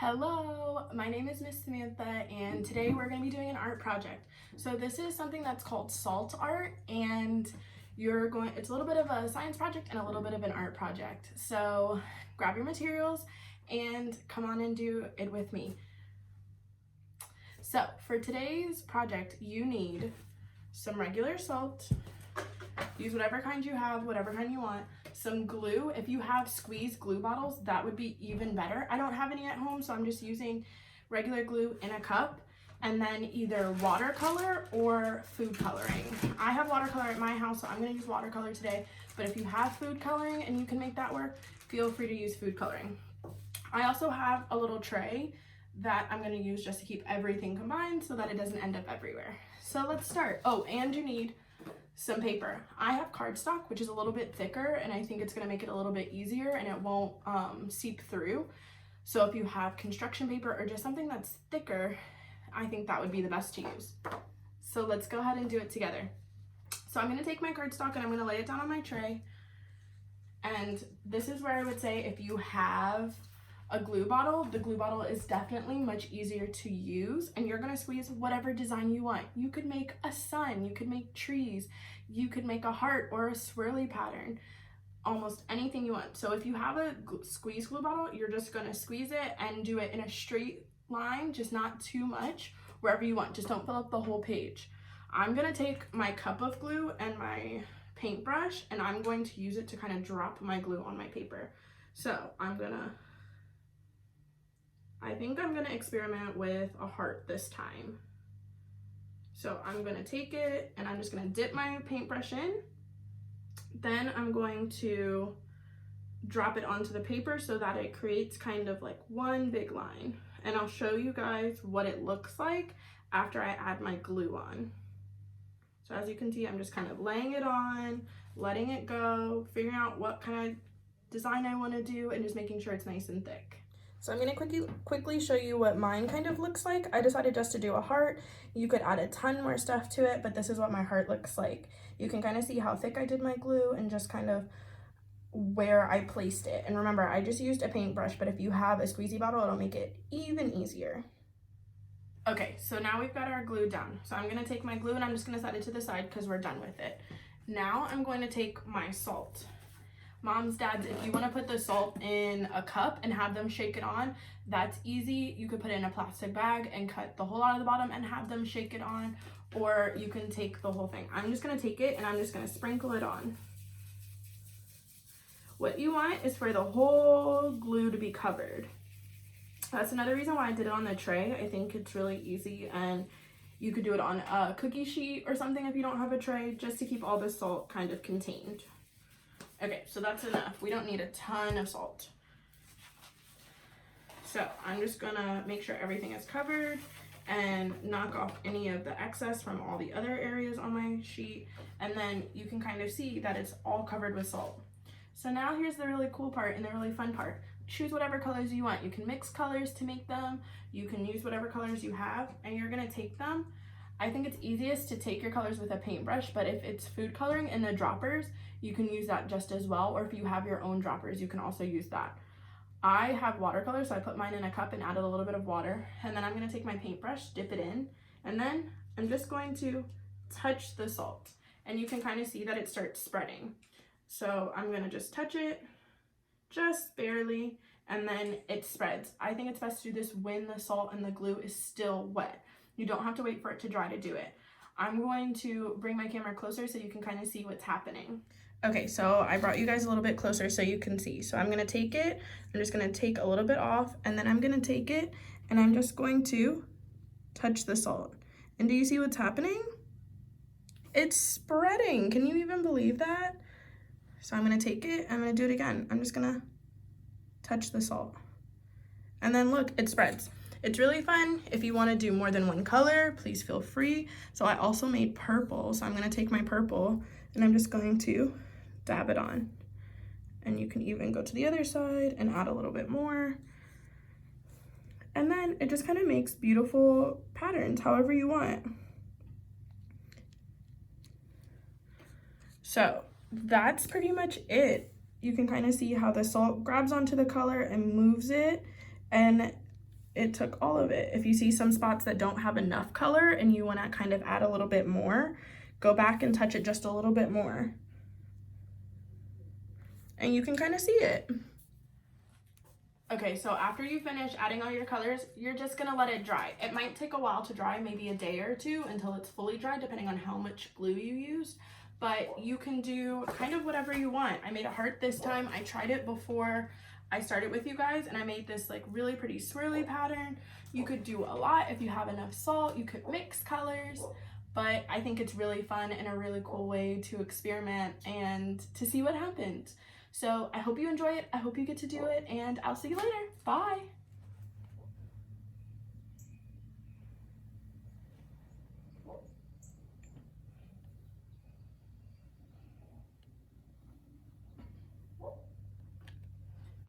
Hello, my name is Miss Samantha and today we're going to be doing an art project. So this is something that's called salt art and it's a little bit of a science project and a little bit of an art project. So grab your materials and come on and do it with me. So for today's project you need some regular salt, use whatever kind you have, whatever kind you want. Some glue. If you have squeeze glue bottles, that would be even better. I don't have any at home, so I'm just using regular glue in a cup. And then either watercolor or food coloring. I have watercolor at my house, so I'm going to use watercolor today. But if you have food coloring and you can make that work, feel free to use food coloring. I also have a little tray that I'm going to use just to keep everything combined so that it doesn't end up everywhere. So let's start. Oh, and you need some paper. I have cardstock, which is a little bit thicker, and I think it's going to make it a little bit easier and it won't seep through. So if you have construction paper or just something that's thicker, I think that would be the best to use. So let's go ahead and do it together. So I'm going to take my cardstock and I'm going to lay it down on my tray. And this is where I would say if you have a glue bottle, the glue bottle is definitely much easier to use, and you're gonna squeeze whatever design you want. You could make a sun, you could make trees, you could make a heart or a swirly pattern, almost anything you want. So if you have a squeeze glue bottle, you're just gonna squeeze it and do it in a straight line, just not too much, wherever you want. Just don't fill up the whole page. I'm gonna take my cup of glue and my paintbrush, and I'm going to use it to kind of drop my glue on my paper. So I think I'm gonna experiment with a heart this time. So I'm gonna take it and I'm just gonna dip my paintbrush in. Then I'm going to drop it onto the paper so that it creates kind of like one big line. And I'll show you guys what it looks like after I add my glue on. So as you can see, I'm just kind of laying it on, letting it go, figuring out what kind of design I wanna do, and just making sure it's nice and thick. So I'm going to quickly show you what mine kind of looks like. I decided just to do a heart. You could add a ton more stuff to it, but this is what my heart looks like. You can kind of see how thick I did my glue and just kind of where I placed it. And remember, I just used a paintbrush, but if you have a squeezy bottle, it'll make it even easier. Okay, so now we've got our glue done. So I'm going to take my glue and I'm just going to set it to the side because we're done with it. Now I'm going to take my salt. Moms, dads, if you want to put the salt in a cup and have them shake it on, that's easy. You could put it in a plastic bag and cut the hole out of the bottom and have them shake it on, or you can take the whole thing. I'm just going to take it and I'm just going to sprinkle it on. What you want is for the whole glue to be covered. That's another reason why I did it on the tray. I think it's really easy, and you could do it on a cookie sheet or something if you don't have a tray, just to keep all the salt kind of contained. Okay, so that's enough. We don't need a ton of salt. So I'm just gonna make sure everything is covered and knock off any of the excess from all the other areas on my sheet. And then you can kind of see that it's all covered with salt. So now here's the really cool part and the really fun part. Choose whatever colors you want. You can mix colors to make them. You can use whatever colors you have, and you're gonna take them. I think it's easiest to take your colors with a paintbrush, but if it's food coloring in the droppers, you can use that just as well, or if you have your own droppers, you can also use that. I have watercolor, so I put mine in a cup and added a little bit of water, and then I'm going to take my paintbrush, dip it in, and then I'm just going to touch the salt, and you can kind of see that it starts spreading. So I'm going to just touch it, just barely, and then it spreads. I think it's best to do this when the salt and the glue is still wet. You don't have to wait for it to dry to do it. I'm going to bring my camera closer so you can kind of see what's happening. Okay, so I brought you guys a little bit closer so you can see. So I'm gonna take it, I'm just gonna take a little bit off, and then I'm gonna take it and I'm just going to touch the salt. And do you see what's happening? It's spreading. Can you even believe that? So I'm gonna take it, I'm gonna do it again. I'm just gonna touch the salt. And then look, it spreads. It's really fun. If you want to do more than one color, please feel free. So I also made purple. So I'm going to take my purple and I'm just going to dab it on. And you can even go to the other side and add a little bit more. And then it just kind of makes beautiful patterns however you want. So that's pretty much it. You can kind of see how the salt grabs onto the color and moves it. And it took all of it. If you see some spots that don't have enough color and you want to kind of add a little bit more, go back and touch it just a little bit more. And you can kind of see it. Okay, so after you finish adding all your colors, you're just gonna let it dry. It might take a while to dry, maybe a day or two until it's fully dry, depending on how much glue you use. But you can do kind of whatever you want. I made a heart this time. I tried it before I started with you guys, and I made this like really pretty swirly pattern. You could do a lot if you have enough salt. You could mix colors, but I think it's really fun and a really cool way to experiment and to see what happens. So I hope you enjoy it. I hope you get to do it, and I'll see you later. Bye.